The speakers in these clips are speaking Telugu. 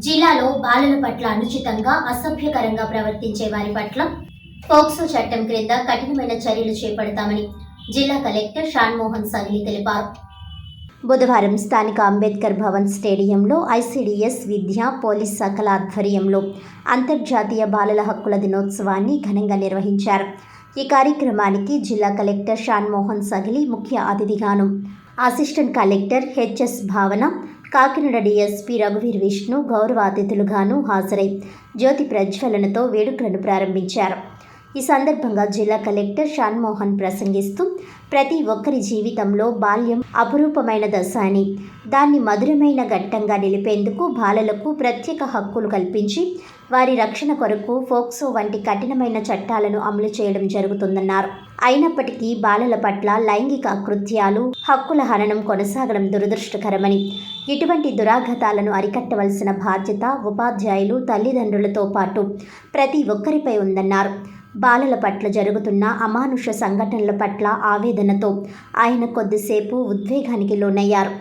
జిల్లాలో బాలల పట్ల అనుచితంగా అసభ్యకరంగా ప్రవర్తించే వారి పట్ల పోక్సో చట్టం క్రింద కఠినమైన చర్యలు చేపడతామని జిల్లా కలెక్టర్ షాన్మోహన్ సగిలి తెలిపారు. బుధవారం స్థానిక అంబేద్కర్ భవన్ స్టేడియంలో ఐసీడీఎస్ విద్యా పోలీస్ శాఖల ఆధ్వర్యంలో అంతర్జాతీయ బాలల హక్కుల దినోత్సవాన్ని ఘనంగా నిర్వహించారు. ఈ కార్యక్రమానికి జిల్లా కలెక్టర్ షాన్మోహన్ సగిలి ముఖ్య అతిథిగాను, assistant collector HS Bhavana, Kakinada DSP రఘువీర్ విష్ణు గౌరవ అతిథులుగాను హాజరై జ్యోతి ప్రజ్వలనతో వేడుకలను ప్రారంభించారు. ఈ సందర్భంగా జిల్లా కలెక్టర్ షాన్మోహన్ ప్రసంగిస్తూ, ప్రతి ఒక్కరి జీవితంలో బాల్యం అపురూపమైన దశ అని, దాన్ని మధురమైన ఘట్టంగా నిలిపేందుకు బాలలకు ప్రత్యేక హక్కులు కల్పించి వారి రక్షణ కొరకు పోక్సో వంటి కఠినమైన చట్టాలను అమలు చేయడం జరుగుతుందన్నారు. అయినప్పటికీ బాలల పట్ల లైంగిక అకృత్యాలు, హక్కుల హననం కొనసాగడం దురదృష్టకరమని, ఇటువంటి దురాఘాతాలను అరికట్టవలసిన బాధ్యత ఉపాధ్యాయులు, తల్లిదండ్రులతో పాటు ప్రతి ఒక్కరిపై ఉందన్నారు. బాలల పట్ల జరుగుతున్న అమానుష సంఘటనల పట్ల ఆవేదనతో ఆయన కొద్దిసేపు ఉద్వేగానికి లోనయ్యారు.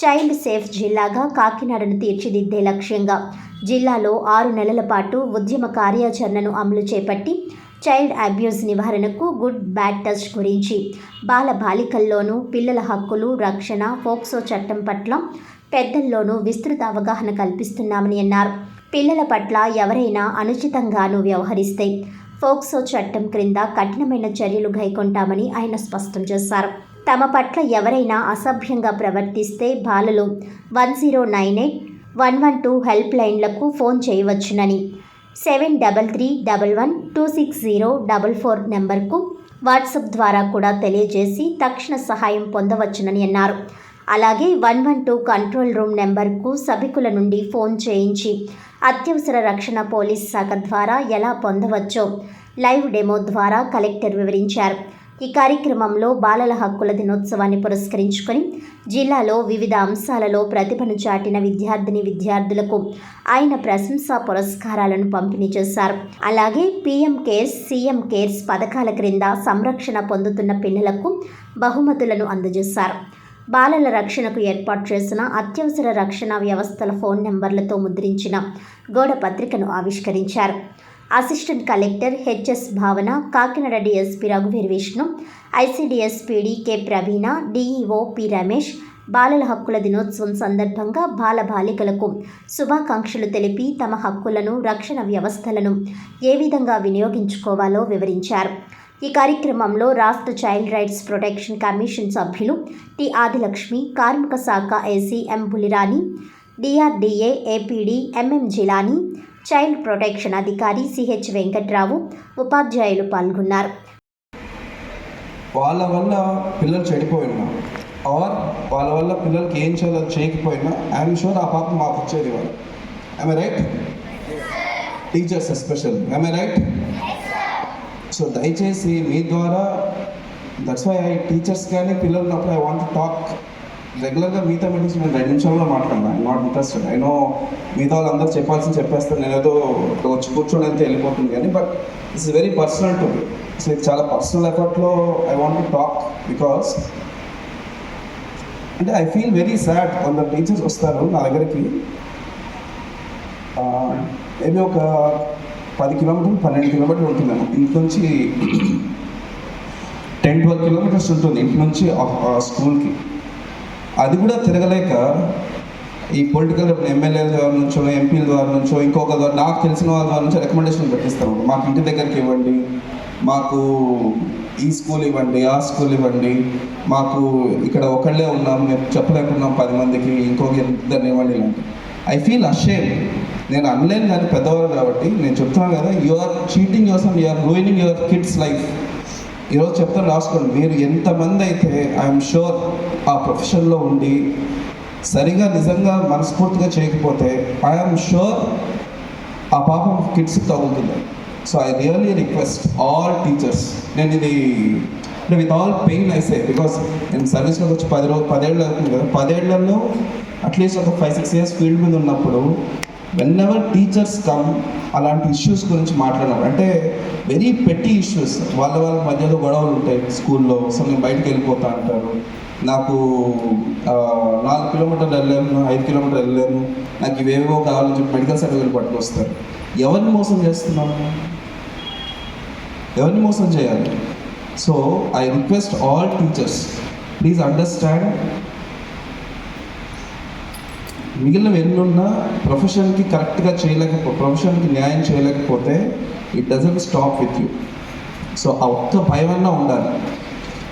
చైల్డ్ సేఫ్ జిల్లాగా కాకినాడను తీర్చిదిద్దే లక్ష్యంగా జిల్లాలో 6 నెలల పాటు ఉద్యమ కార్యాచరణను అమలు చేపట్టి చైల్డ్ అబ్యూస్ నివారణకు గుడ్ బ్యాడ్ టచ్ గురించి బాల బాలికల్లోనూ పిల్లల హక్కులు, రక్షణ, పోక్సో చట్టం పట్ల పెద్దల్లోనూ విస్తృత అవగాహన కల్పిస్తున్నామని అన్నారు. పిల్లల పట్ల ఎవరైనా అనుచితంగానూ వ్యవహరిస్తే పోక్సో చట్టం క్రింద కఠినమైన చర్యలు గైకొంటామని ఆయన స్పష్టం చేశారు. తమ పట్ల ఎవరైనా అసభ్యంగా ప్రవర్తిస్తే బాలలు 1098, 112 హెల్ప్ లైన్లకు ఫోన్ చేయవచ్చునని, 7331126044 నెంబర్కు వాట్సాప్ ద్వారా కూడా తెలియజేసి తక్షణ సహాయం పొందవచ్చునని అన్నారు. అలాగే 112 కంట్రోల్ రూమ్ నెంబర్కు సభికుల నుండి ఫోన్ చేయించి అత్యవసర రక్షణ పోలీస్ శాఖ ద్వారా ఎలా పొందవచ్చో లైవ్ డెమో ద్వారా కలెక్టర్ వివరించారు. ఈ కార్యక్రమంలో బాలల హక్కుల దినోత్సవాన్ని పురస్కరించుకొని జిల్లాలో వివిధ అంశాలలో ప్రతిభను చాటిన విద్యార్థులకు ఆయన ప్రశంసా పురస్కారాలను పంపిణీ చేశారు. అలాగే పీఎం కేర్స్, సీఎం కేర్స్ పథకాల క్రింద సంరక్షణ పొందుతున్న పిల్లలకు బహుమతులను అందజేశారు. బాలల రక్షణకు ఏర్పాటు చేసిన అత్యవసర రక్షణ వ్యవస్థల ఫోన్ నెంబర్లతో ముద్రించిన గోడ పత్రికను ఆవిష్కరించారు. Assistant collector HS Bhavana, Kakinada DSP రఘువీర్ Vishnu, ICDS PD K Praveena, DEO P Ramesh బాలల హక్కుల దినోత్సవం సందర్భంగా బాల బాలికలకు శుభాకాంక్షలు తెలిపి తమ హక్కులను, రక్షణ వ్యవస్థలను ఏ విధంగా వినియోగించుకోవాలో వివరించారు. ఈ కార్యక్రమంలో రాష్ట్ర చైల్డ్ రైట్స్ ప్రొటెక్షన్ కమిషన్ సభ్యులు టి ఆదిలక్ష్మి, కార్మిక శాఖ AC M Bulirani, DRDA APD MM Jilani, child protection అధికారి సిహెచ్ వెంకట్రావు, ఉపాధ్యాయులు పాల్గొన్నారు. వాళ్ళ వల్ల పిల్లలు చెడిపోయినా ఆర్ వాళ్ళ వల్ల పిల్లలకి ఏం చేయాలో చేయకపోయినా ఐఎమ్ షూర్ ఆ పాప మాకు వచ్చేది వాళ్ళు. I'm right? Teachers especially, I'm right? So దయచేసి మీ ద్వారా, దట్స్ వై టీచర్స్ కానీ పిల్లలు ఉన్నప్పుడు ఐ వాంట్ టు టాక్ రెగ్యులర్గా. మిగతా మీటింగ్స్ నేను 2 నిమిషాల్లో మాట్లాడినా, I'm not interested. I know మిగతా వాళ్ళందరూ చెప్పేస్తాను, నేను ఏదో వచ్చి కూర్చొని వెళ్తే వెళ్ళిపోతుంది కానీ, but this is very personal to me. So ఇది చాలా పర్సనల్ ఎఫర్ట్లో I want to talk because అంటే ఐ ఫీల్ వెరీ సాడ్. కొందరు టీచర్స్ వస్తారు నా దగ్గరికి, మేబీ ఒక 10 కిలోమీటర్లు 12 కిలోమీటర్లు ఉంటుందేమో ఇంటి నుంచి, 10-12 కిలోమీటర్స్ ఉంటుంది ఇంటి నుంచి స్కూల్కి. అది కూడా తిరగలేక ఈ పొలిటికల్ ఎమ్మెల్యేల ద్వారా నుంచో, ఎంపీల ద్వారా నుంచో, ఇంకొక ద్వారా, నాకు తెలిసిన వాళ్ళ ద్వారా నుంచో రికమెండేషన్ పెట్టిస్తారు. మాకు ఇంటి దగ్గరికి ఇవ్వండి, మాకు ఈ స్కూల్ ఇవ్వండి, ఆ స్కూల్ ఇవ్వండి, మాకు ఇక్కడ ఒకళ్ళే ఉన్నాం, మేము చెప్పలేకున్నాం 10 మందికి, ఇంకొక 2 ఇవ్వండి ఇలాంటి. I feel ashamed. నేను అనలేను కానీ పెద్దవాళ్ళు కాబట్టి నేను చెప్తున్నాను కదా, you are cheating yourself, you are ruining your kids life. ఈరోజు చెప్తాను, రాసుకోండి. మీరు ఎంతమంది అయితే ఐఎమ్ షూర్ ఆ ప్రొఫెషన్లో ఉండి సరిగా నిజంగా మనస్ఫూర్తిగా చేయకపోతే ఐఎమ్ షూర్ ఆ పాపం కిడ్స్కి తగులుతుంది. So I really request all teachers, నేను ఇది with all pain I say, because నేను సర్వీస్లోకి వచ్చి 10 ఏళ్ళు అవుతుంది కదా, 10 ఏళ్లలో అట్లీస్ట్ ఒక 5-6 ఇయర్స్ ఫీల్డ్ మీద ఉన్నప్పుడు వెన్ ఎవర్ టీచర్స్ కమ్ అలాంటి ఇష్యూస్ గురించి మాట్లాడినారు అంటే వెరీ పెట్టి ఇష్యూస్, వాళ్ళ మధ్యలో గొడవలు ఉంటాయి స్కూల్లో. సో నేను బయటకు వెళ్ళిపోతా అంటారు, నాకు 4 కిలోమీటర్లు వెళ్ళాను, 5 కిలోమీటర్లు వెళ్ళాను, నాకు ఇవేవో కావాలని చెప్పి మెడికల్ సర్టిఫికేట్ పట్టుకొస్తారు. ఎవరిని మోసం చేస్తున్నాము? ఎవరిని మోసం చేయాలి? So I request all teachers, please understand, మిగిలిన ఎన్నున్నా ప్రొఫెషన్కి కరెక్ట్గా ప్రొఫెషన్కి న్యాయం చేయలేకపోతే it doesn't stop with you. So ఆ ఒక్క భయమన్నా ఉండాలి.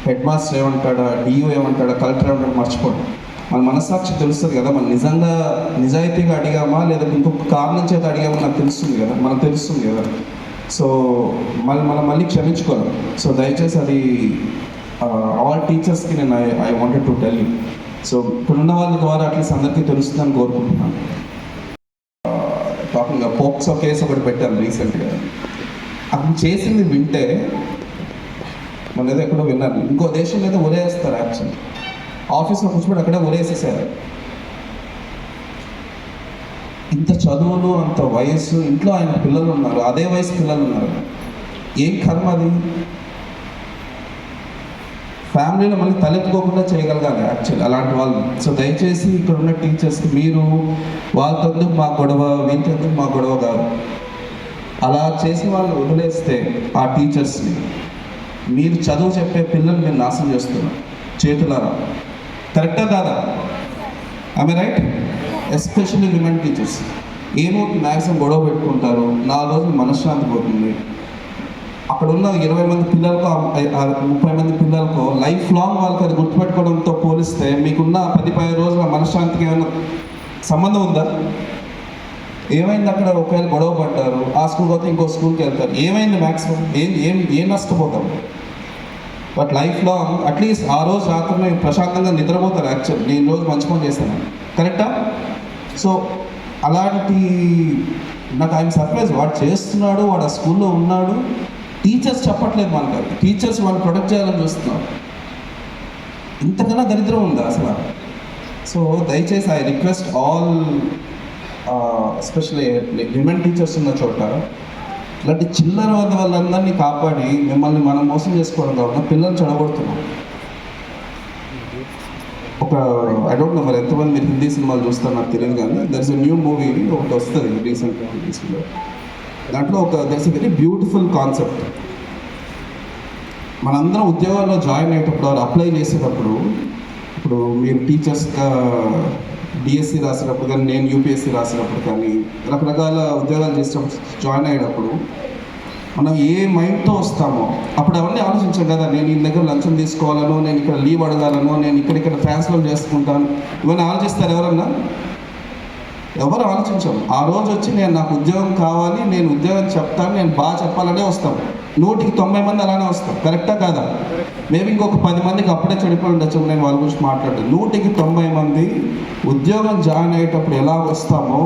హెడ్ మాస్టర్ ఏమంటాడా, డిఓ ఏమంటాడా, కలెక్టర్ ఏమంటాడా మర్చిపోండి. మన మనస్సాక్షి తెలుస్తుంది కదా, మనం నిజంగా నిజాయితీగా అడిగామా లేదా ఇంకొక కారణం చేత అడిగామా మనకు తెలుస్తుంది కదా. సో మనం మళ్ళీ క్షమించుకోవాలి. సో దయచేసి అది ఆల్ టీచర్స్కి నేను I wanted to tell you. So ఇక్కడున్న వాళ్ళ ద్వారా అట్లీస్ట్ అందరికీ తెలుస్తుందని కోరుకుంటున్నాను. టాకింగ్ పోక్సో కేసు ఒకటి పెట్టాను రీసెంట్గా. అప్పుడు చేసింది వింటే మన ఏదో ఎక్కడో విన్నాను, ఇంకో దేశంలో అయితే ఉరేస్తారు. యాక్చువల్లీ ఆఫీస్లో కూర్చోబెట్టి అక్కడే ఉరేసేసారు. ఇంత చదువులు, అంత వయసు, ఇంట్లో ఆయన పిల్లలు ఉన్నారు, అదే వయసు పిల్లలు ఉన్నారు. ఏం కర్మ అది? ఫ్యామిలీలో మళ్ళీ తలెత్తుకోకుండా చేయగలగాలి యాక్చువల్లీ అలాంటి వాళ్ళు. సో దయచేసి ఇక్కడ ఉన్న టీచర్స్కి మీరు వాళ్ళతో మా గొడవ, వీళ్ళతో మా గొడవ కాదు. అలా చేసి వాళ్ళు వదిలేస్తే ఆ టీచర్స్ని, మీరు చదువు చెప్పే పిల్లలు మీరు నాశనం చేస్తున్నారు చేతులారా. కరెక్టా కాదా? I right? Especially women teachers. ఏమవుతుంది, మ్యాక్సిమం గొడవ పెట్టుకుంటారు, 4 రోజులు మనశ్శాంతి పోతుంది. అక్కడ ఉన్న 20 మంది పిల్లలకో 30 మంది పిల్లలకో లైఫ్ లాంగ్ వాళ్ళకి అది గుర్తుపెట్టుకోవడంతో పోలిస్తే మీకున్న 10-15 రోజుల మనశ్శాంతికి ఏమైనా సంబంధం ఉందా? ఏమైంది అక్కడ? ఒకవేళ గొడవ పడ్డారు, ఆ స్కూల్కి పోతే ఇంకో స్కూల్కి వెళ్తారు, ఏమైంది? మ్యాక్సిమం ఏం నష్టపోతాం? బట్ లైఫ్ లాంగ్ అట్లీస్ట్ ఆ రోజు రాత్రి ప్రశాంతంగా నిద్రపోతారు. యాక్చువల్ నేను రోజు మంచి పని చేస్తాను, కరెక్టా? సో అలాంటి నాకు ఆయన సర్ప్రైజ్, వాడు చేస్తున్నాడు, వాడు ఆ స్కూల్లో ఉన్నాడు. టీచర్స్ చెప్పట్లేదు మనకు, టీచర్స్ వాళ్ళు ప్రొటెక్ట్ చేయాలని చూస్తున్నారు. ఇంతకన్నా దరిద్రం ఉందా అసలు? సో దయచేసి I request all especially women teachers ఉన్న చోట ఇలాంటి చిల్లర వాళ్ళందరినీ కాపాడి మిమ్మల్ని మనం మోసం చేసుకోవడం కాకుండా పిల్లల్ని చెడగొడుతున్నాం. ఒక ఐ డోంట్ నో మరి ఎంతమంది మీరు హిందీ సినిమాలు చూస్తారు నాకు తెలియదు, కానీ there is a new movie ఒకటి వస్తుంది రీసెంట్గా హిందీలో. దాంట్లో there is a very beautiful concept. మనందరం ఉద్యోగాల్లో జాయిన్ అయ్యేటప్పుడు అప్లై చేసేటప్పుడు, ఇప్పుడు మీరు టీచర్స్గా డిఎస్సి రాసినప్పుడు కానీ, నేను యూపీఎస్సి రాసినప్పుడు కానీ, రకరకాల ఉద్యోగాలు చేసేటప్పుడు జాయిన్ అయ్యేటప్పుడు మనం ఏ మైండ్తో వస్తామో అప్పుడు అవన్నీ ఆలోచించాం కదా. నేను ఈ దగ్గర లంచం తీసుకోవాలనో, నేను ఇక్కడ లీవ్ అడగాలనో, నేను ఇక్కడ ట్రాన్స్ఫర్ చేసుకుంటాను, ఇవన్నీ ఆలోచిస్తారు ఎవరన్నా? ఎవరు ఆలోచించాము. ఆ రోజు వచ్చి నాకు ఉద్యోగం కావాలి, నేను ఉద్యోగం చెప్తాను, నేను బాగా చెప్పాలనే వస్తాం. 100కి 90 మంది అలానే వస్తాం, కరెక్టా కాదా? మేబీ ఇంకొక 10 మందికి అప్పుడే చెడిపోయి ఉండొచ్చు, నేను వాళ్ళ గురించి మాట్లాడతాను. 100కి 90 మంది ఉద్యోగం జాయిన్ అయ్యేటప్పుడు ఎలా వస్తామో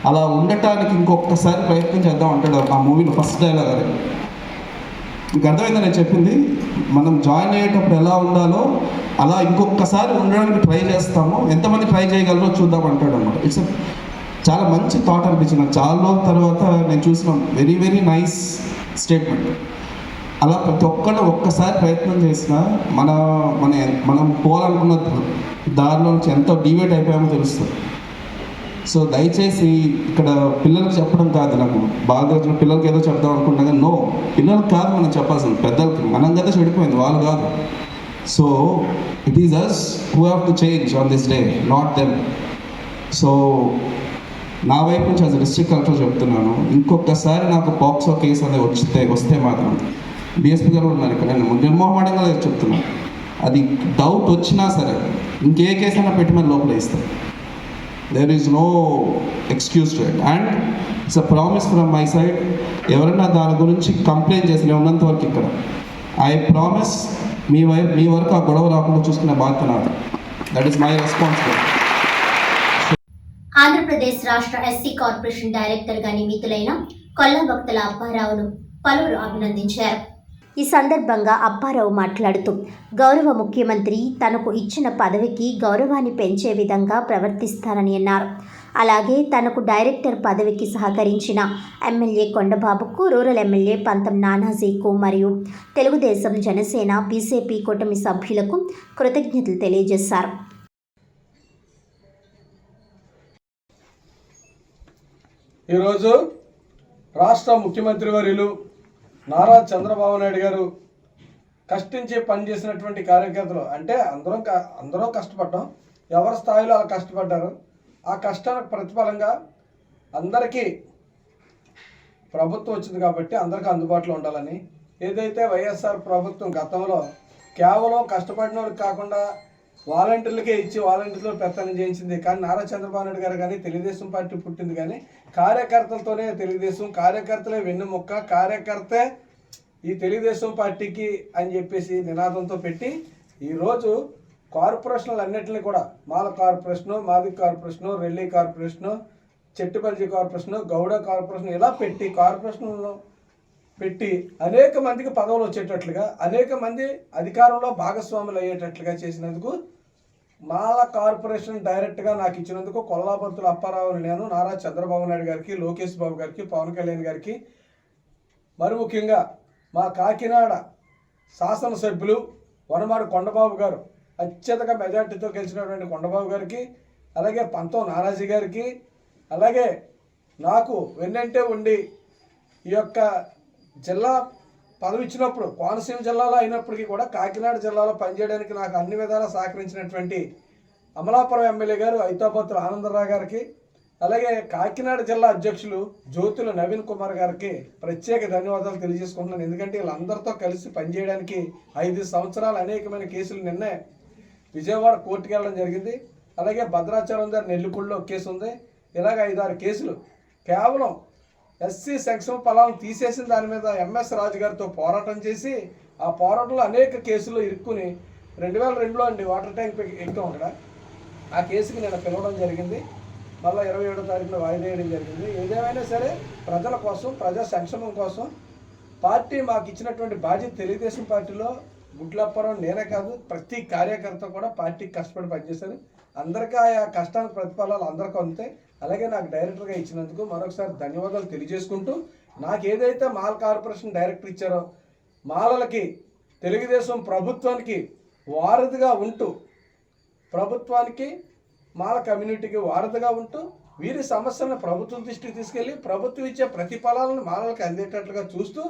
అలా ఉండటానికి ఇంకొకసారి ప్రయత్నం చేద్దాం అంటాడు ఆ మూవీలో ఫస్ట్ డైలాగ్. అది మీకు అర్థమైందా నేను చెప్పింది? మనం జాయిన్ అయ్యేటప్పుడు ఎలా ఉండాలో అలా ఇంకొకసారి ఉండడానికి ట్రై చేస్తాము, ఎంతమంది ట్రై చేయగలరో చూద్దాం అంటాడు అన్నమాట. ఇట్స్ చాలా మంచి థాట్ అనిపించింది నాకు. చాలా రోజుల తర్వాత నేను చూసిన వెరీ వెరీ నైస్ స్టేట్మెంట్. అలా ప్రతి ఒక్కళ్ళు ఒక్కసారి ప్రయత్నం చేసినా మనం పోవాలనుకున్న దారిలో నుంచి ఎంతో డివేట్ అయిపోయామో తెలుస్తుంది. సో దయచేసి ఇక్కడ పిల్లలకు చెప్పడం కాదు, నాకు బాగా వచ్చిన పిల్లలకి ఏదో చెప్దాం అనుకుంటా కానీ నో, పిల్లలకు కాదు మనం చెప్పాల్సింది, పెద్దలకి. మనం కదా చెడిపోయింది, వాళ్ళు కాదు. So it is us who have to change on this day, not them. So నా వైపు నుంచి యాజ్ డిస్ట్రిక్ట్ కలెక్టర్ చెప్తున్నాను, ఇంకొకసారి నాకు పాక్సో కేసు అనేది వస్తే మాత్రం డిఎస్పీ గారు ఉన్నారు ఇక్కడ, నేను నిర్మోహమాటంగా చెప్తున్నాను, అది డౌట్ వచ్చినా సరే ఇంకే కేసు అయినా పెట్టి మన లోపల ఇస్తాను. There is no excuse to it and it's a promise from my side. ఎవరైనా దాని గురించి కంప్లైంట్ చేసి నేను ఉన్నంత వరకు ఇక్కడ ఐ ప్రామిస్ మీ వరకు ఆ గొడవ రాకుండా చూసుకునే బాధ్యత నాది. That is my responsibility. Andhra Pradesh రాష్ట్ర ఎస్సీ కార్పొరేషన్ డైరెక్టర్గా నియమితులైన కొల్లభక్తుల అప్పారావును పలువురు అభినందించారు. ఈ సందర్భంగా అప్పారావు మాట్లాడుతూ గౌరవ ముఖ్యమంత్రి తనకు ఇచ్చిన పదవికి గౌరవాన్ని పెంచే విధంగా ప్రవర్తిస్తారని అన్నారు. అలాగే తనకు డైరెక్టర్ పదవికి సహకరించిన ఎమ్మెల్యే కొండబాబుకు, రూరల్ ఎమ్మెల్యే పంతం నానాజీకు మరియు తెలుగుదేశం, జనసేన, బీజేపీ కూటమి సభ్యులకు కృతజ్ఞతలు తెలియజేశారు. ఈరోజు రాష్ట్ర ముఖ్యమంత్రి వర్యులు నారా చంద్రబాబు నాయుడు గారు కష్టించి పనిచేసినటువంటి కార్యకర్తలు అంటే అందరూ కష్టపడ్డాం, ఎవరి స్థాయిలో అలా కష్టపడ్డారు. ఆ కష్టానికి ప్రతిఫలంగా అందరికీ ప్రభుత్వం వచ్చింది కాబట్టి అందరికీ అందుబాటులో ఉండాలని, ఏదైతే వైఎస్ఆర్ ప్రభుత్వం గతంలో కేవలం కష్టపడిన వాళ్ళకి కాకుండా వాలంటీర్లకే ఇచ్చి వాలంటీర్లో పెత్తనం చేయించింది. కానీ నారా చంద్రబాబు నాయుడు గారు కానీ తెలుగుదేశం పార్టీ పుట్టింది కానీ కార్యకర్తలతోనే తెలుగుదేశం, కార్యకర్తలే వెన్నుముక్క, కార్యకర్తే ఈ తెలుగుదేశం పార్టీకి అని చెప్పేసి నినాదంతో పెట్టి ఈరోజు కార్పొరేషన్లు అన్నింటినీ కూడా మాల కార్పొరేషను, మాది corporation, Relli corporation, Chettupalli corporation, Gowda corporation ఇలా పెట్టి కార్పొరేషన్లో పెట్టి అనేక మందికి పదవులు వచ్చేటట్లుగా, అనేక మంది అధికారంలో భాగస్వాములు అయ్యేటట్లుగా చేసినందుకు మాల కార్పొరేషన్ డైరెక్ట్గా నాకు ఇచ్చినందుకు కొల్లాపర్తుల అప్పారావుని నేను నారా చంద్రబాబు నాయుడు గారికి, లోకేష్ బాబు గారికి, పవన్ కళ్యాణ్ గారికి, మరి ముఖ్యంగా మా కాకినాడ శాసనసభ్యులు వనమాడి కొండబాబు గారు, అత్యధిక మెజార్టీతో గెలిచినటువంటి కొండబాబు గారికి, అలాగే పంతం నానాజీ గారికి, అలాగే నాకు వెన్నంటే ఉండి ఈ యొక్క జిల్లా పదవి ఇచ్చినప్పుడు కోనసీమ జిల్లాలో అయినప్పటికీ కూడా కాకినాడ జిల్లాలో పనిచేయడానికి నాకు అన్ని విధాలా సహకరించినటువంటి అమలాపురం ఎమ్మెల్యే గారు ఐతాపత్రుల ఆనందరావు గారికి, అలాగే కాకినాడ జిల్లా అధ్యక్షులు జ్యోతుల నవీన్ కుమార్ గారికి ప్రత్యేక ధన్యవాదాలు తెలియజేసుకుంటున్నాను. ఎందుకంటే వీళ్ళందరితో కలిసి పనిచేయడానికి 5 సంవత్సరాలు అనేకమైన కేసులు నిన్నే విజయవాడ కోర్టుకు వెళ్ళడం జరిగింది. అలాగే భద్రాచలం దగ్గర నెల్లిపూడిలో కేసు ఉంది. ఇలాగ 5-6 కేసులు కేవలం ఎస్సీ సంక్షేమ ఫలాలను తీసేసిన దాని మీద ఎంఎస్ రాజు గారితో పోరాటం చేసి ఆ పోరాటంలో అనేక కేసులు ఇరుక్కుని 2002లో అండి వాటర్ ట్యాంక్ ఎక్కాం అక్కడ. ఆ కేసుకి నేను పిలవడం జరిగింది. మళ్ళీ 27వ తారీఖున వాయిదా వేయడం జరిగింది. ఏదేమైనా సరే ప్రజల కోసం, ప్రజా సంక్షేమం కోసం పార్టీ మాకు ఇచ్చినటువంటి బాధ్యత, తెలుగుదేశం పార్టీలో గుడ్లప్పరం నేనే కాదు ప్రతి కార్యకర్త కూడా పార్టీకి కష్టపడి పనిచేశారు. అందరికీ ఆ కష్టానికి ప్రతిఫలాలు అందరికీ అందుతాయి. అలాగే నాకు డైరెక్టర్గా ఇచ్చినందుకు మరొకసారి ధన్యవాదాలు తెలియజేసుకుంటూ, నాకు ఏదైతే మాల్ కార్పొరేషన్ డైరెక్టర్ ఇచ్చారో మాలలకి తెలుగుదేశం ప్రభుత్వానికి వారధిగా ఉంటూ, ప్రభుత్వానికి మాల కమ్యూనిటీకి వారధిగా ఉంటూ వీరి సమస్యలను ప్రభుత్వం దృష్టికి తీసుకెళ్ళి ప్రభుత్వం ఇచ్చే ప్రతిఫలాలను మాలలకు అందేటట్లుగా చూస్తూ,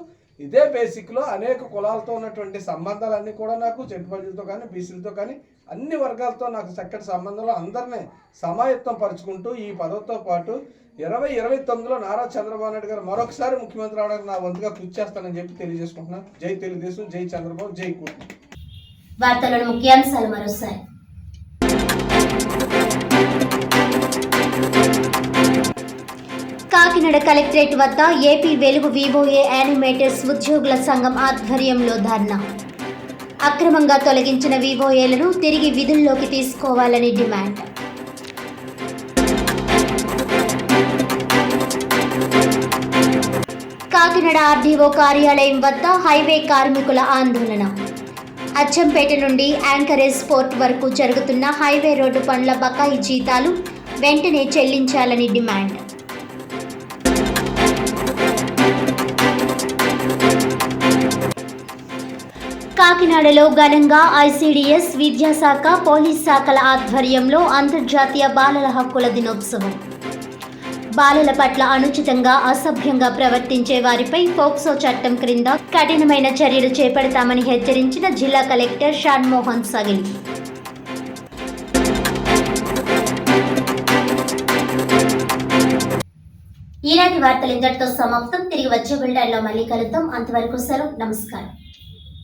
ఇదే బేసిక్లో అనేక కులాలతో ఉన్నటువంటి సంబంధాలన్నీ కూడా నాకు చెట్టుపల్లితో కానీ బీసీలతో కానీ అన్ని వర్గాలతో నాకు చక్కటి సంబంధంలో అందరినీ సమాయత్తం పరుచుకుంటూ ఈ పదవితో పాటు 2029లో నారా చంద్రబాబు నాయుడు గారు మరొకసారి ముఖ్యమంత్రి అవడానికి నా వంతుగా కృషి చేస్తానని చెప్పి తెలియజేసుకుంటున్నాను. జై తెలుగుదేశం, జై చంద్రబాబు, జై కూటమి. వార్తలను ముఖ్యాంశాలు మరోసారి. కాకినాడ కలెక్టరేట్ వద్ద ఏపీ వెలుగు వివోఏ యానిమేటర్స్ ఉద్యోగుల సంఘం ఆధ్వర్యంలో ధర్నా. అక్రమంగా తొలగించిన వివోఏలను తిరిగి విధుల్లోకి తీసుకోవాలని డిమాండ్. కాకినాడ ఆర్డీఓ కార్యాలయం వద్ద హైవే కార్మికుల ఆందోళన. అచ్చంపేట నుండి యాంకరేజ్ పోర్ట్ వరకు జరుగుతున్న హైవే రోడ్డు పనుల బకాయి జీతాలు వెంటనే చెల్లించాలని డిమాండ్. కాకినాడలో ఘనంగా ఐసీడీఎస్, విద్యాశాఖ, పోలీస్ శాఖల ఆధ్వర్యంలో అంతర్జాతీయ బాలల హక్కుల దినోత్సవం. బాలల పట్ల అనుచితంగా, అసభ్యంగా ప్రవర్తించే వారిపై పోక్సో చట్టం క్రింద కఠినమైన చర్యలు చేపడతామని హెచ్చరించిన జిల్లా కలెక్టర్ షాన్మోహన్ సగిలి. ఈనాటి వార్తలు ఇంతటితో సమాప్తం. తిరిగి వచ్చే బులెటిన్లో మళ్ళీ కలుద్దాం. అంతవరకు సెలవు. నమస్కారం.